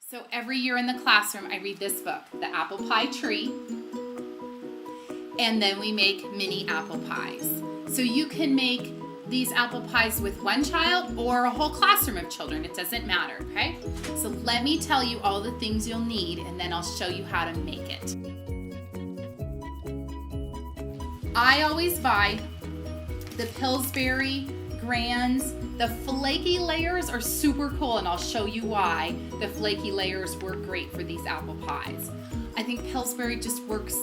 So every year in the classroom, I read this book, The Apple Pie Tree, and then we make mini apple pies. So you can make these apple pies with one child or a whole classroom of children. It doesn't matter, okay? So let me tell you all the things you'll need, and then I'll show you how to make it. I always buy the Pillsbury Grands. The flaky layers are super cool, and I'll show you why the flaky layers work great for these apple pies. I think Pillsbury just works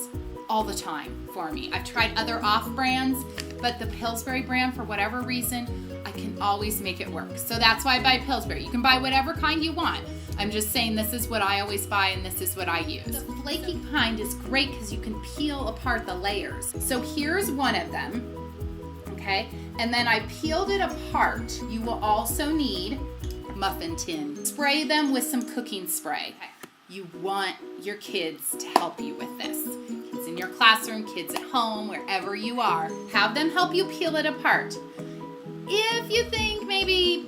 all the time for me. I've tried other off-brands, but the Pillsbury brand, for whatever reason, I can always make it work. So that's why I buy Pillsbury. You can buy whatever kind you want. I'm just saying this is what I always buy, and this is what I use. The flaky kind is great because you can peel apart the layers. So here's one of them. Okay, and then I peeled it apart. You will also need a muffin tin. Spray them with some cooking spray. You want your kids to help you with this. Kids in your classroom, kids at home, wherever you are. Have them help you peel it apart. If you think maybe,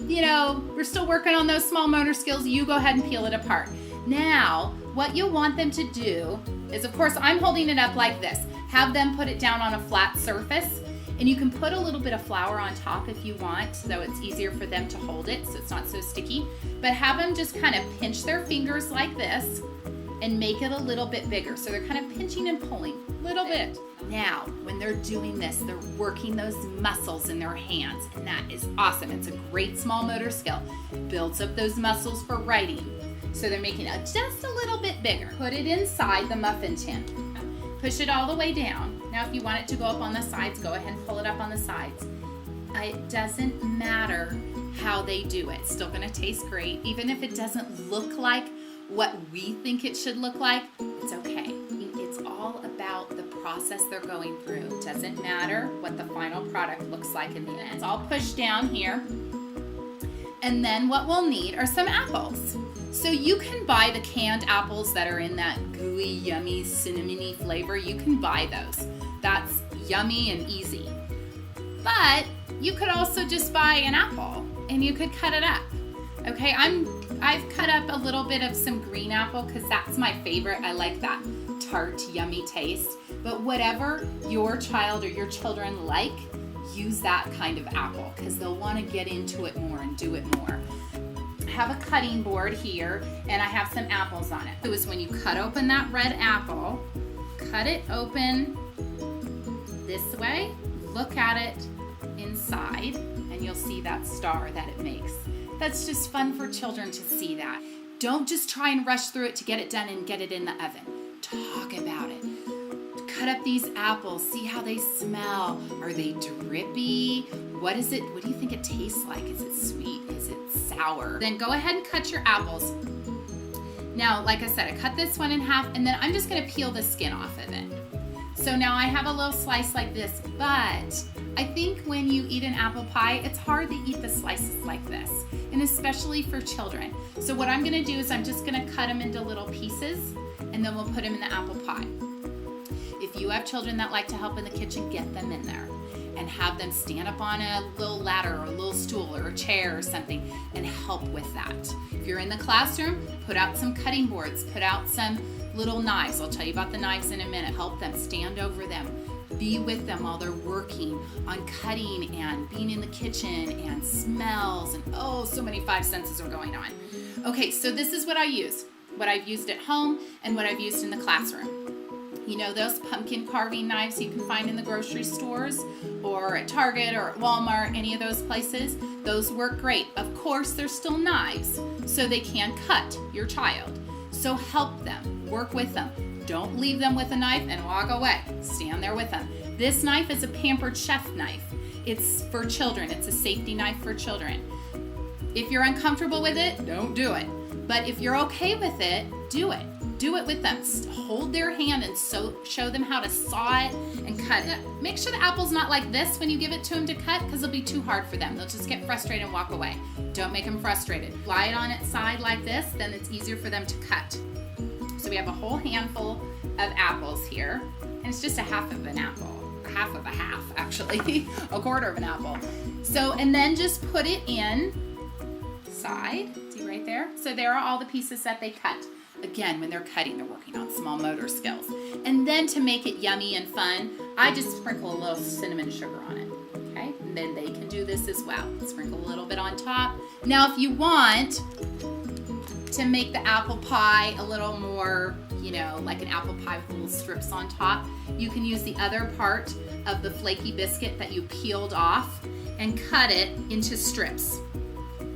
we're still working on those small motor skills, you go ahead and peel it apart. Now, what you'll want them to do is, of course, I'm holding it up like this. Have them put it down on a flat surface. And you can put a little bit of flour on top if you want, so it's easier for them to hold it, so it's not so sticky. But have them just kind of pinch their fingers like this and make it a little bit bigger. So they're kind of pinching and pulling a little bit. Now, when they're doing this, they're working those muscles in their hands, and that is awesome. It's a great small motor skill. Builds up those muscles for writing. So they're making it just a little bit bigger. Put it inside the muffin tin. Push it all the way down. Now if you want it to go up on the sides, go ahead and pull it up on the sides. It doesn't matter how they do it. It's still gonna taste great. Even if it doesn't look like what we think it should look like, it's okay. It's all about the process they're going through. It doesn't matter what the final product looks like in the end. It's all pushed down here. And then what we'll need are some apples. So you can buy the canned apples that are in that gooey, yummy, cinnamony flavor. You can buy those. That's yummy and easy. But you could also just buy an apple and you could cut it up. Okay, I've cut up a little bit of some green apple because that's my favorite. I like that tart, yummy taste. But whatever your child or your children like, use that kind of apple because they'll want to get into it more and do it more. I have a cutting board here and I have some apples on it. So is when you cut open that red apple, cut it open this way, look at it inside, and you'll see that star that it makes. That's just fun for children to see that. Don't just try and rush through it to get it done and get it in the oven. Talk about it. Cut up these apples, see how they smell. Are they drippy? What is it? What do you think it tastes like? Is it sweet? Is it sour? Then go ahead and cut your apples. Now, like I said, I cut this one in half, and then I'm just gonna peel the skin off of it. So now I have a little slice like this, but I think when you eat an apple pie, it's hard to eat the slices like this, and especially for children. So what I'm gonna do is I'm just gonna cut them into little pieces, and then we'll put them in the apple pie. If you have children that like to help in the kitchen, get them in there and have them stand up on a little ladder or a little stool or a chair or something and help with that. If you're in the classroom, put out some cutting boards, put out some little knives. I'll tell you about the knives in a minute. Help them, stand over them, be with them while they're working on cutting and being in the kitchen and smells and so many five senses are going on. Okay, so this is what I use, what I've used at home and what I've used in the classroom. You know those pumpkin carving knives you can find in the grocery stores or at Target or at Walmart, any of those places? Those work great. Of course, they're still knives, so they can cut your child. So help them, work with them. Don't leave them with a knife and walk away. Stand there with them. This knife is a Pampered Chef knife. It's for children. It's a safety knife for children. If you're uncomfortable with it, don't do it. But if you're okay with it, do it. Do it with them. Hold their hand and show them how to saw it and cut it. Make sure the apple's not like this when you give it to them to cut because it'll be too hard for them. They'll just get frustrated and walk away. Don't make them frustrated. Lie it on its side like this, then it's easier for them to cut. So we have a whole handful of apples here, and it's just a half of an apple. A half of a half, actually. A quarter of an apple. So, and then just put it in side. See right right there. So there are all the pieces that they cut. Again, when they're cutting, they're working on small motor skills. And then to make it yummy and fun, I just sprinkle a little cinnamon sugar on it. Okay, and then they can do this as well. Sprinkle a little bit on top. Now, if you want to make the apple pie a little more, you know, like an apple pie with little strips on top, you can use the other part of the flaky biscuit that you peeled off and cut it into strips.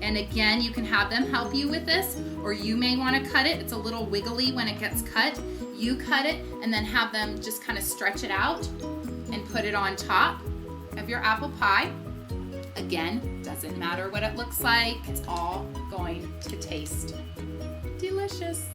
And again, you can have them help you with this, or you may want to cut it. It's a little wiggly when it gets cut. You cut it and then have them just kind of stretch it out and put it on top of your apple pie. Again, doesn't matter what it looks like. It's all going to taste delicious.